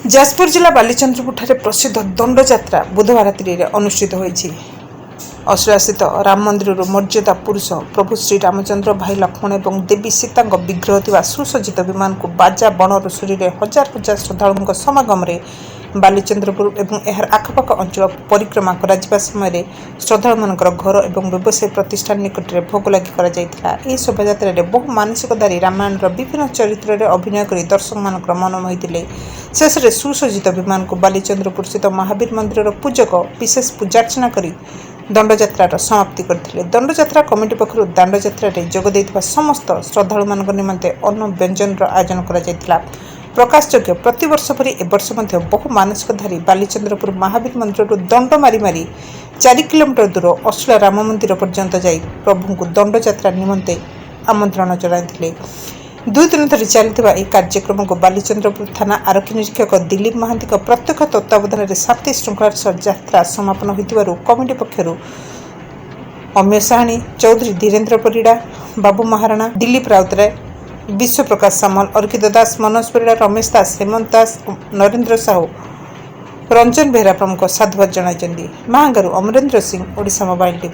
ଯାଜପୁର ଜିଲ୍ଲା ବାଲିଚନ୍ଦ୍ରପୁରଠାରେ ପ୍ରସିଦ୍ଧ ଦଣ୍ଡଯାତ୍ରା ବୁଧବାର ରାତ୍ରିରେ ଅନୁଷ୍ଠିତ ହୋଇଛି। ଅଶ୍ରାସିତ ରାମ ମନ୍ଦିରରୁ ମର୍ଯ୍ୟାଦା ପୁରୁଷ ପ୍ରଭୁ ଶ୍ରୀରାମଚନ୍ଦ୍ର, ଭାଇ ଲକ୍ଷ୍ମଣ ଏବଂ ଦେବୀ ସୀତାଙ୍କ ବିଗ୍ରହ ଥିବା ସୁସଜ୍ଜିତ ବିମାନକୁ ବାଜା ବଣର ସୁରୀରେ ହଜାର ହଜାର ଶ୍ରଦ୍ଧାଳୁଙ୍କ ସମାଗମରେ ବାଲିଚନ୍ଦ୍ରପୁର ଏବଂ ଏହାର ଆଖପାଖ ଅଞ୍ଚଳ ପରିକ୍ରମା କରାଯିବା ସମୟରେ ଶ୍ରଦ୍ଧାଳୁମାନଙ୍କର ଘର ଏବଂ ବ୍ୟବସାୟୀ ପ୍ରତିଷ୍ଠାନ ନିକଟରେ ଭୋଗଲାଗି କରାଯାଇଥିଲା। ଏହି ଶୋଭାଯାତ୍ରାରେ ବହୁ ମାନସିକଧାରୀ ରାମାୟଣର ବିଭିନ୍ନ ଚରିତ୍ରରେ ଅଭିନୟ କରି ଦର୍ଶକମାନଙ୍କର ମନ ମୋହିଥିଲେ। ଶେଷରେ ସୁସଜ୍ଜିତ ବିମାନକୁ ବାଲିଚନ୍ଦ୍ରପୁର ସ୍ଥିତ ମହାବୀର ମନ୍ଦିରର ପୂଜକ ବିଶେଷ ପୂଜାର୍ଚ୍ଚନା କରି ଦଣ୍ଡଯାତ୍ରାର ସମାପ୍ତି କରିଥିଲେ। ଦଣ୍ଡଯାତ୍ରା କମିଟି ପକ୍ଷରୁ ଦାଣ୍ଡଯାତ୍ରାରେ ଯୋଗ ଦେଇଥିବା ସମସ୍ତ ଶ୍ରଦ୍ଧାଳୁମାନଙ୍କ ନିମନ୍ତେ ଅନ୍ନ ବ୍ୟଞ୍ଜନର ଆୟୋଜନ କରାଯାଇଥିଲା। ପ୍ରକାଶଯୋଗ୍ୟ, ପ୍ରତିବର୍ଷ ପରି ଏବର୍ଷ ମଧ୍ୟ ବହୁ ମାନସିକଧାରୀ ବାଲିଚନ୍ଦ୍ରପୁର ମହାବୀର ମନ୍ଦିରରୁ ଦଣ୍ଡ ମାରି ମାରି 4 କିଲୋମିଟର ଦୂର ଅଶ୍ଳା ରାମ ମନ୍ଦିର ପର୍ଯ୍ୟନ୍ତ ଯାଇ ପ୍ରଭୁଙ୍କୁ ଦଣ୍ଡଯାତ୍ରା ନିମନ୍ତେ ଆମନ୍ତ୍ରଣ ଜଣାଇଥିଲେ। 2 ଦିନ ଧରି ଚାଲିଥିବା ଏହି କାର୍ଯ୍ୟକ୍ରମକୁ ବାଲିଚନ୍ଦ୍ରପୁର ଥାନା ଆରକ୍ଷୀ ନିରୀକ୍ଷକ ଦିଲ୍ଲୀପ ମହାନ୍ତିଙ୍କ ପ୍ରତ୍ୟକ୍ଷ ତତ୍ତ୍ୱାବଧାନରେ ଶାନ୍ତି ଶୃଙ୍ଖଳାର ସହ ଯାତ୍ରା ସମାପନ ହୋଇଥିବାରୁ କମିଟି ପକ୍ଷରୁ ଅମୀୟ ସାହାଣୀ, ଚୌଧୁରୀ ଧୀରେନ୍ଦ୍ର ପରିଡ଼ା, ବାବୁ ମହାରଣା, ଦିଲ୍ଲୀପ ରାଉତରାୟ, ବିଶ୍ୱପ୍ରକାଶ ସାମଲ, ଅର୍କିତ ଦାସ, ମନୋଜ ପରିଡ଼ା, ରମେଶ ଦାସ, ହେମନ୍ତ ଦାସ, ନରେନ୍ଦ୍ର ସାହୁ, ରଞ୍ଜନ ବେହେରା ପ୍ରମୁଖ ସାଧୁବାଦ ଜଣାଇଛନ୍ତି। ମାହାଙ୍ଗାରୁ ଅମରେନ୍ଦ୍ର ସିଂ, ଓଡ଼ିଶା ମୋବାଇଲ ଟିଭି।